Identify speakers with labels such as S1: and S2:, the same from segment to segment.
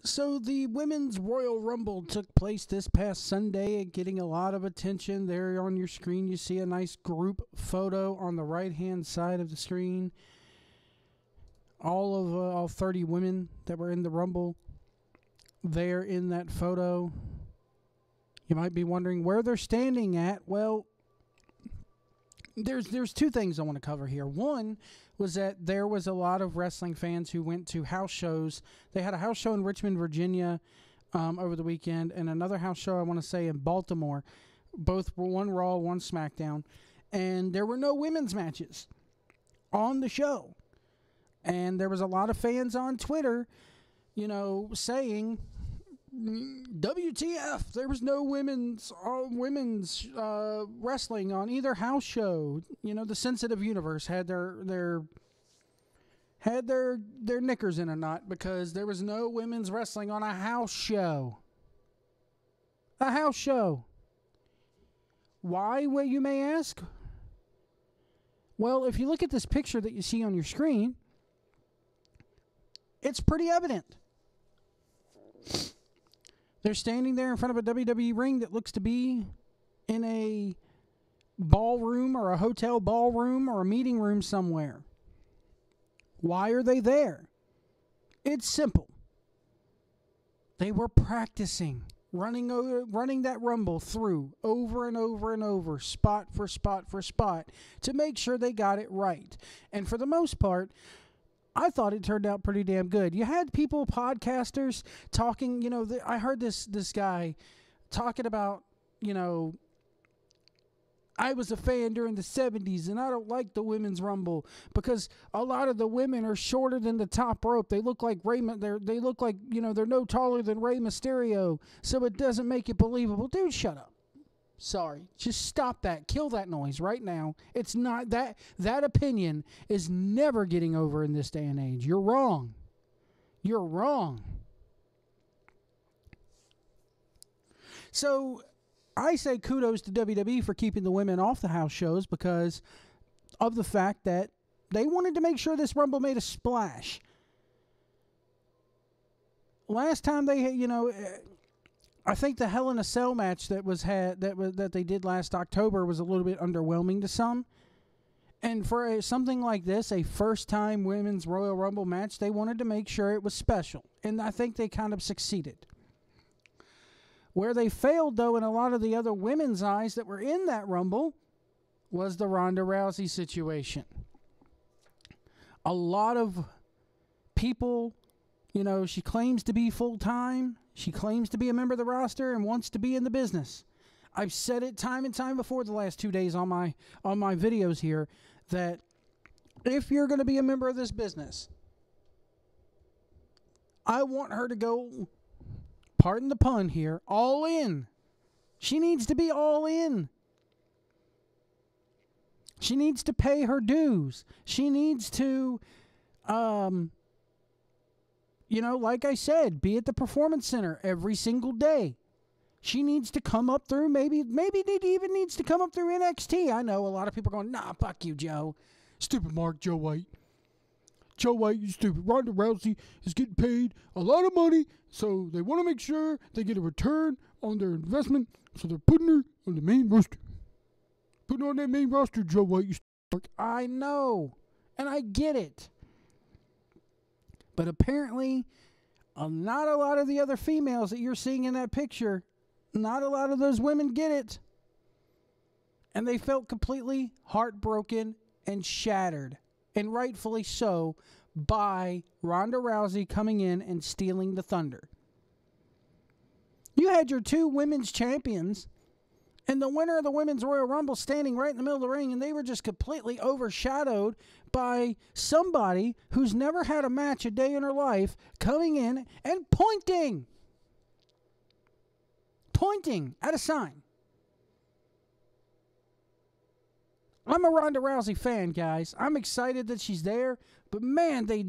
S1: So the Women's Royal Rumble took place this past Sunday, getting a lot of attention. There on your screen, you see a nice group photo on the right-hand side of the screen. All 30 women that were in the Rumble there in that photo. You might be wondering where they're standing at. Well, there's two things I want to cover here. One was that there was a lot of wrestling fans who went to house shows. They had a house show in Richmond, Virginia over the weekend, and another house show, I want to say, in Baltimore. Both were one Raw, one SmackDown. And there were no women's matches on the show. And there was a lot of fans on Twitter, saying, WTF, there was no women's wrestling on either house show. The sensitive universe had their knickers in a knot because there was no women's wrestling on a house show. A house show. Why, you may ask? Well, if you look at this picture that you see on your screen, it's pretty evident. They're standing there in front of a WWE ring that looks to be in a ballroom or a hotel ballroom or a meeting room somewhere. Why are they there? It's simple. They were practicing, running that Rumble through over and over and over, spot for spot for spot, to make sure they got it right. And for the most part, I thought it turned out pretty damn good. You had people, podcasters, talking, I heard this guy talking about, I was a fan during the 70s, and I don't like the Women's Rumble because a lot of the women are shorter than the top rope. They look like they're no taller than Rey Mysterio, so it doesn't make it believable. Dude, shut up. Sorry. Just stop that. Kill that noise right now. It's not that opinion is never getting over in this day and age. You're wrong. You're wrong. So I say kudos to WWE for keeping the women off the house shows because of the fact that they wanted to make sure this Rumble made a splash. Last time I think the Hell in a Cell match that they did last October was a little bit underwhelming to some. And for something like this, a first-time Women's Royal Rumble match, they wanted to make sure it was special. And I think they kind of succeeded. Where they failed, though, in a lot of the other women's eyes that were in that Rumble was the Ronda Rousey situation. A lot of people, she claims to be full-time. She claims to be a member of the roster and wants to be in the business. I've said it time and time before the last 2 days on my videos here that if you're going to be a member of this business, I want her to go, pardon the pun here, all in. She needs to be all in. She needs to pay her dues. She needs to like I said, be at the Performance Center every single day. She needs to come up through, maybe even needs to come up through NXT. I know a lot of people are going, nah, fuck you, Joe. Stupid Mark, Joe White. Joe White, you stupid. Ronda Rousey is getting paid a lot of money, so they want to make sure they get a return on their investment, so they're putting her on the main roster. Putting her on that main roster, Joe White, you stupid Mark. I know, and I get it. But apparently, not a lot of the other females that you're seeing in that picture, not a lot of those women get it. And they felt completely heartbroken and shattered, and rightfully so, by Ronda Rousey coming in and stealing the thunder. You had your two women's champions and the winner of the Women's Royal Rumble standing right in the middle of the ring, and they were just completely overshadowed by somebody who's never had a match a day in her life coming in and pointing at a sign. I'm a Ronda Rousey fan, guys. I'm excited that she's there, but man, they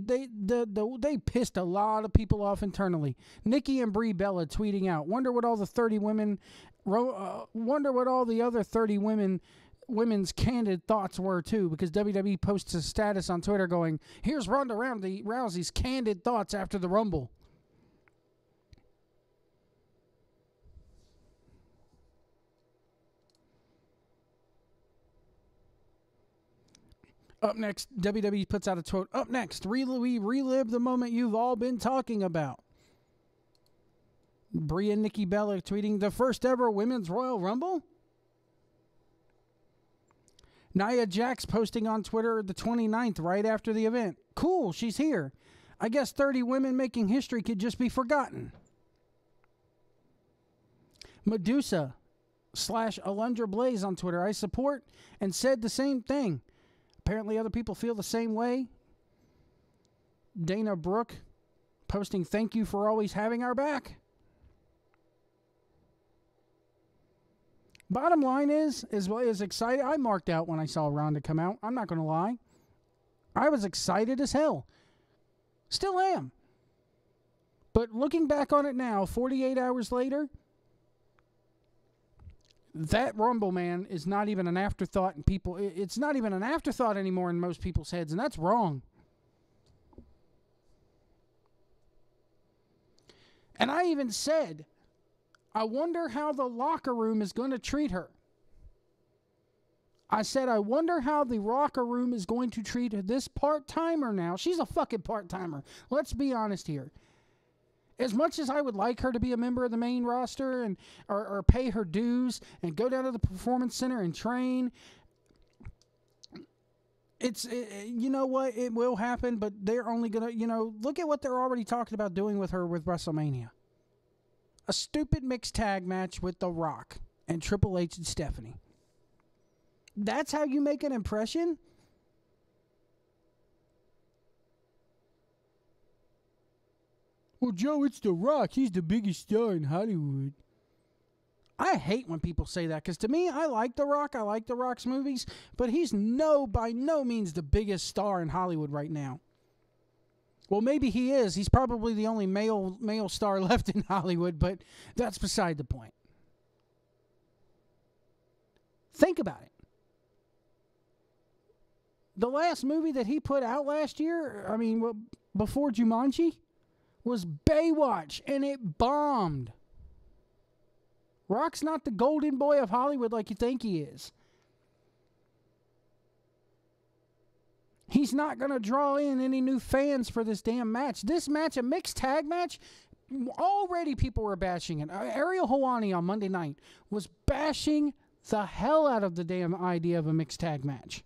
S1: pissed a lot of people off internally. Nikki and Brie Bella tweeting out, wonder what all the 30 women, wonder what all the other 30 women's candid thoughts were too, because WWE posts a status on Twitter going, here's Ronda Rousey's candid thoughts after the Rumble. Up next, WWE puts out a tweet. Up next, we relive the moment you've all been talking about. Brie and Nikki Bella tweeting the first ever Women's Royal Rumble. Nia Jax posting on Twitter the 29th right after the event. Cool, she's here. I guess 30 women making history could just be forgotten. Medusa / Alundra Blaze on Twitter. I support and said the same thing. Apparently other people feel the same way. Dana Brooke posting thank you for always having our back. Bottom line is excited. I marked out when I saw Ronda come out. I'm not going to lie. I was excited as hell. Still am. But looking back on it now, 48 hours later, that Rumble, man, is not even an afterthought in people. It's not even an afterthought anymore in most people's heads, and that's wrong. And I even said, I wonder how the locker room is going to treat her. I said, I wonder how the locker room is going to treat this part-timer now. She's a fucking part-timer. Let's be honest here. As much as I would like her to be a member of the main roster and or pay her dues and go down to the performance center and train, you know what? It will happen, but they're only going to, look at what they're already talking about doing with her with WrestleMania. A stupid mixed tag match with The Rock and Triple H and Stephanie. That's how you make an impression? Well, Joe, it's The Rock. He's the biggest star in Hollywood. I hate when people say that, because to me, I like The Rock. I like The Rock's movies, but he's by no means the biggest star in Hollywood right now. Well, maybe he is. He's probably the only male star left in Hollywood, but that's beside the point. Think about it. The last movie that he put out last year, before Jumanji, was Baywatch, and it bombed. Rock's not the golden boy of Hollywood like you think he is. He's not going to draw in any new fans for this damn match. This match, a mixed tag match, already people were bashing it. Ariel Helwani on Monday night was bashing the hell out of the damn idea of a mixed tag match.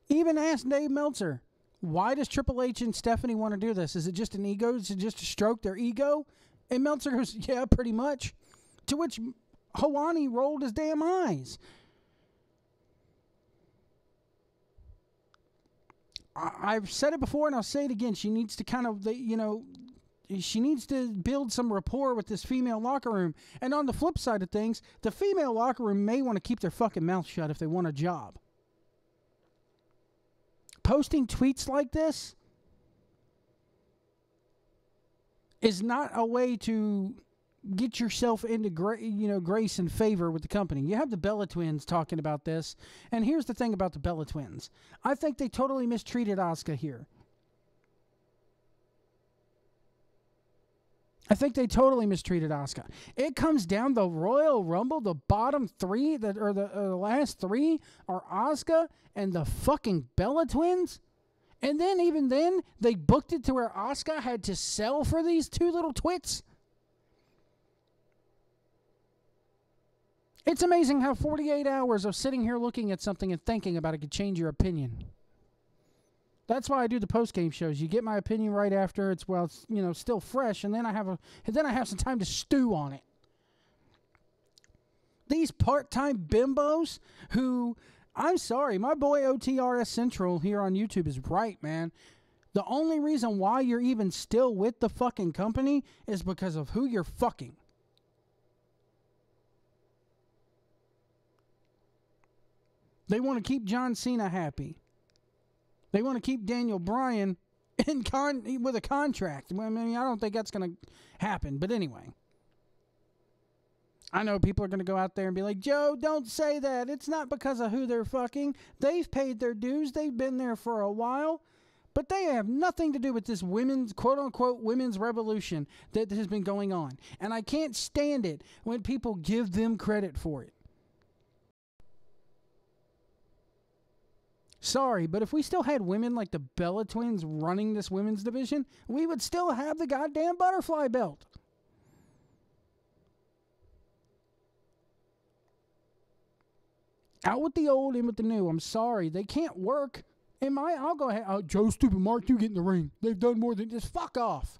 S1: Even asked Dave Meltzer, why does Triple H and Stephanie want to do this? Is it just an ego? Is it just to stroke their ego? And Meltzer goes, yeah, pretty much. To which Helwani rolled his damn eyes. I've said it before and I'll say it again. She needs to she needs to build some rapport with this female locker room. And on the flip side of things, the female locker room may want to keep their fucking mouth shut if they want a job. Posting tweets like this is not a way to get yourself into grace and favor with the company. You have the Bella Twins talking about this, and here's the thing about the Bella Twins. I think they totally mistreated Asuka here. I think they totally mistreated Asuka. It comes down the Royal Rumble, the bottom three, the last three are Asuka and the fucking Bella Twins. And then, even then, they booked it to where Asuka had to sell for these two little twits. It's amazing how 48 hours of sitting here looking at something and thinking about it could change your opinion. That's why I do the post-game shows. You get my opinion right after it's still fresh, and then I have some time to stew on it. These part-time bimbos who, I'm sorry, my boy OTRS Central here on YouTube is right, man. The only reason why you're even still with the fucking company is because of who you're fucking. They want to keep John Cena happy. They want to keep Daniel Bryan with a contract. I don't think that's going to happen. But anyway, I know people are going to go out there and be like, Joe, don't say that. It's not because of who they're fucking. They've paid their dues. They've been there for a while. But they have nothing to do with this women's, quote-unquote, women's revolution that has been going on. And I can't stand it when people give them credit for it. Sorry, but if we still had women like the Bella Twins running this women's division, we would still have the goddamn butterfly belt. Out with the old, in with the new. I'm sorry. They can't work. I'll go ahead. Joe Stupid Mark, you get in the ring. They've done more than just fuck off.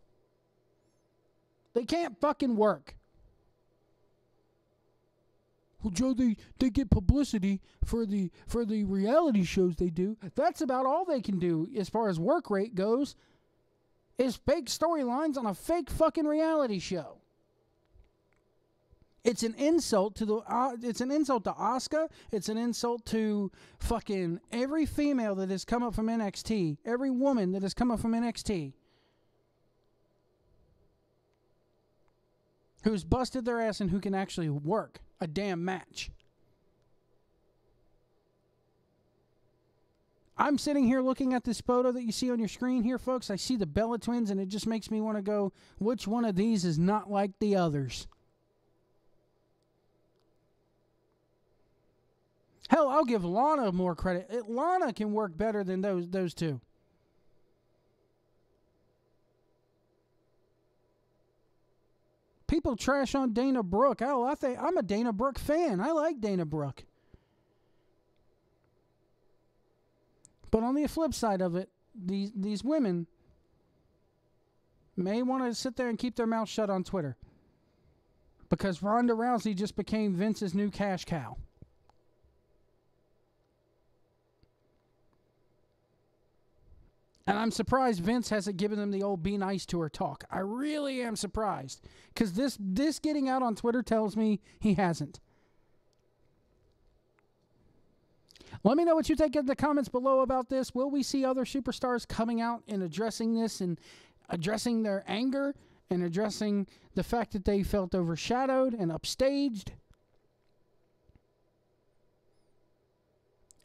S1: They can't fucking work. Well, Joe, they get publicity for the reality shows they do. That's about all they can do as far as work rate goes, is fake storylines on a fake fucking reality show. It's an insult to Asuka. It's an insult to fucking every female that has come up from NXT. Every woman that has come up from NXT. Who's busted their ass and who can actually work a damn match. I'm sitting here looking at this photo that you see on your screen here, folks. I see the Bella Twins, and it just makes me want to go, which one of these is not like the others? Hell, I'll give Lana more credit. Lana can work better than those two. People trash on Dana Brooke. I'm a Dana Brooke fan. I like Dana Brooke. But on the flip side of it, these women may want to sit there and keep their mouth shut on Twitter. Because Ronda Rousey just became Vince's new cash cow. And I'm surprised Vince hasn't given them the old be nice to her talk. I really am surprised. Because this getting out on Twitter tells me he hasn't. Let me know what you think in the comments below about this. Will we see other superstars coming out and addressing this and addressing their anger and addressing the fact that they felt overshadowed and upstaged?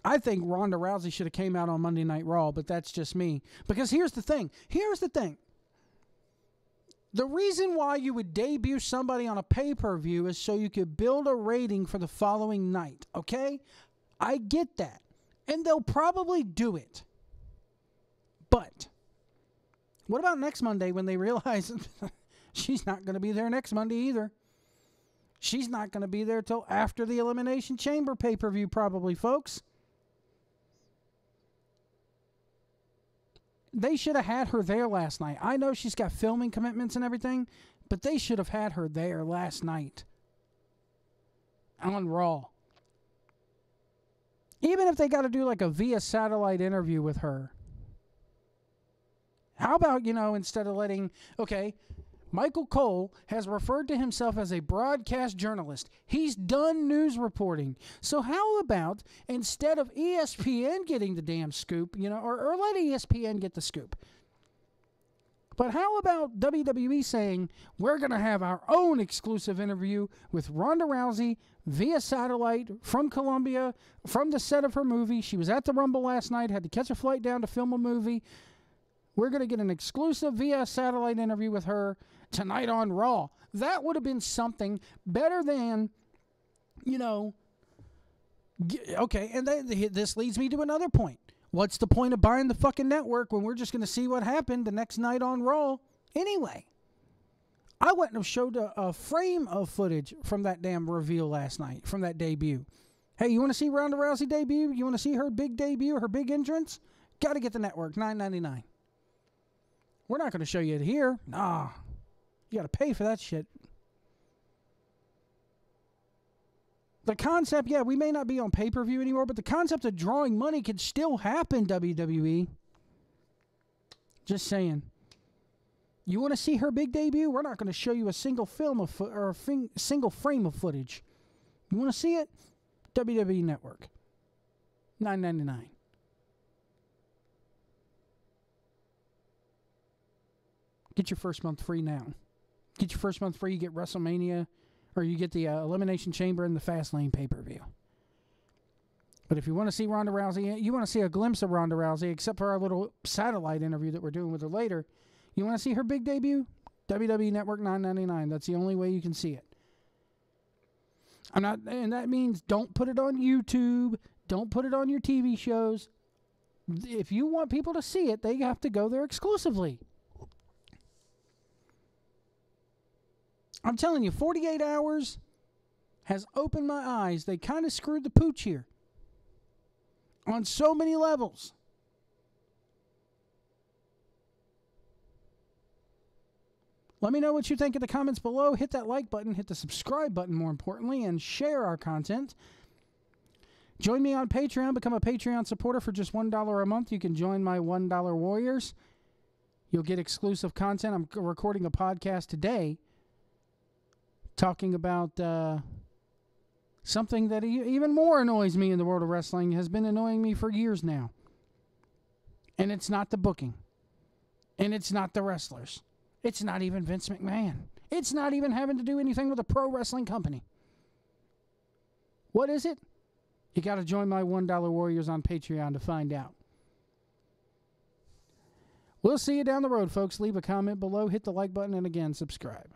S1: I think Ronda Rousey should have came out on Monday Night Raw, but that's just me. Because here's the thing. The reason why you would debut somebody on a pay-per-view is so you could build a rating for the following night, okay? I get that. And they'll probably do it. But what about next Monday when they realize she's not going to be there next Monday either? She's not going to be there till after the Elimination Chamber pay-per-view probably, folks. They should have had her there last night. I know she's got filming commitments and everything, but they should have had her there last night on Raw. Even if they got to do like a via satellite interview with her. How about, instead of Michael Cole has referred to himself as a broadcast journalist. He's done news reporting. So how about, instead of ESPN getting the damn scoop, or let ESPN get the scoop. But how about WWE saying, we're going to have our own exclusive interview with Ronda Rousey via satellite from Colombia, from the set of her movie. She was at the Rumble last night, had to catch a flight down to film a movie. We're going to get an exclusive via satellite interview with her tonight on Raw. That would have been something better than, okay, and this leads me to another point. What's the point of buying the fucking network when we're just going to see what happened the next night on Raw anyway? I wouldn't have showed a frame of footage from that damn reveal last night, from that debut. Hey, you want to see Ronda Rousey debut? You want to see her big debut, her big entrance? Got to get the network, $9.99. We're not going to show you it here. Nah. You got to pay for that shit. The concept, we may not be on pay-per-view anymore, but the concept of drawing money could still happen, WWE. Just saying. You want to see her big debut? We're not going to show you a single film or a single frame of footage. You want to see it? WWE Network. $9.99. Get your first month free now. Get your first month free. You get WrestleMania, or you get the Elimination Chamber and the Fastlane pay-per-view. But if you want to see Ronda Rousey, you want to see a glimpse of Ronda Rousey, except for our little satellite interview that we're doing with her later, you want to see her big debut? WWE Network, $9.99. That's the only way you can see it. And that means don't put it on YouTube. Don't put it on your TV shows. If you want people to see it, they have to go there exclusively. I'm telling you, 48 hours has opened my eyes. They kind of screwed the pooch here on so many levels. Let me know what you think in the comments below. Hit that like button, hit the subscribe button more importantly, and share our content. Join me on Patreon. Become a Patreon supporter for just $1 a month. You can join my $1 Warriors. You'll get exclusive content. I'm recording a podcast today talking about something that even more annoys me in the world of wrestling, has been annoying me for years now. And it's not the booking. And it's not the wrestlers. It's not even Vince McMahon. It's not even having to do anything with a pro wrestling company. What is it? You got to join my $1 Warriors on Patreon to find out. We'll see you down the road, folks. Leave a comment below, hit the like button, and again, subscribe.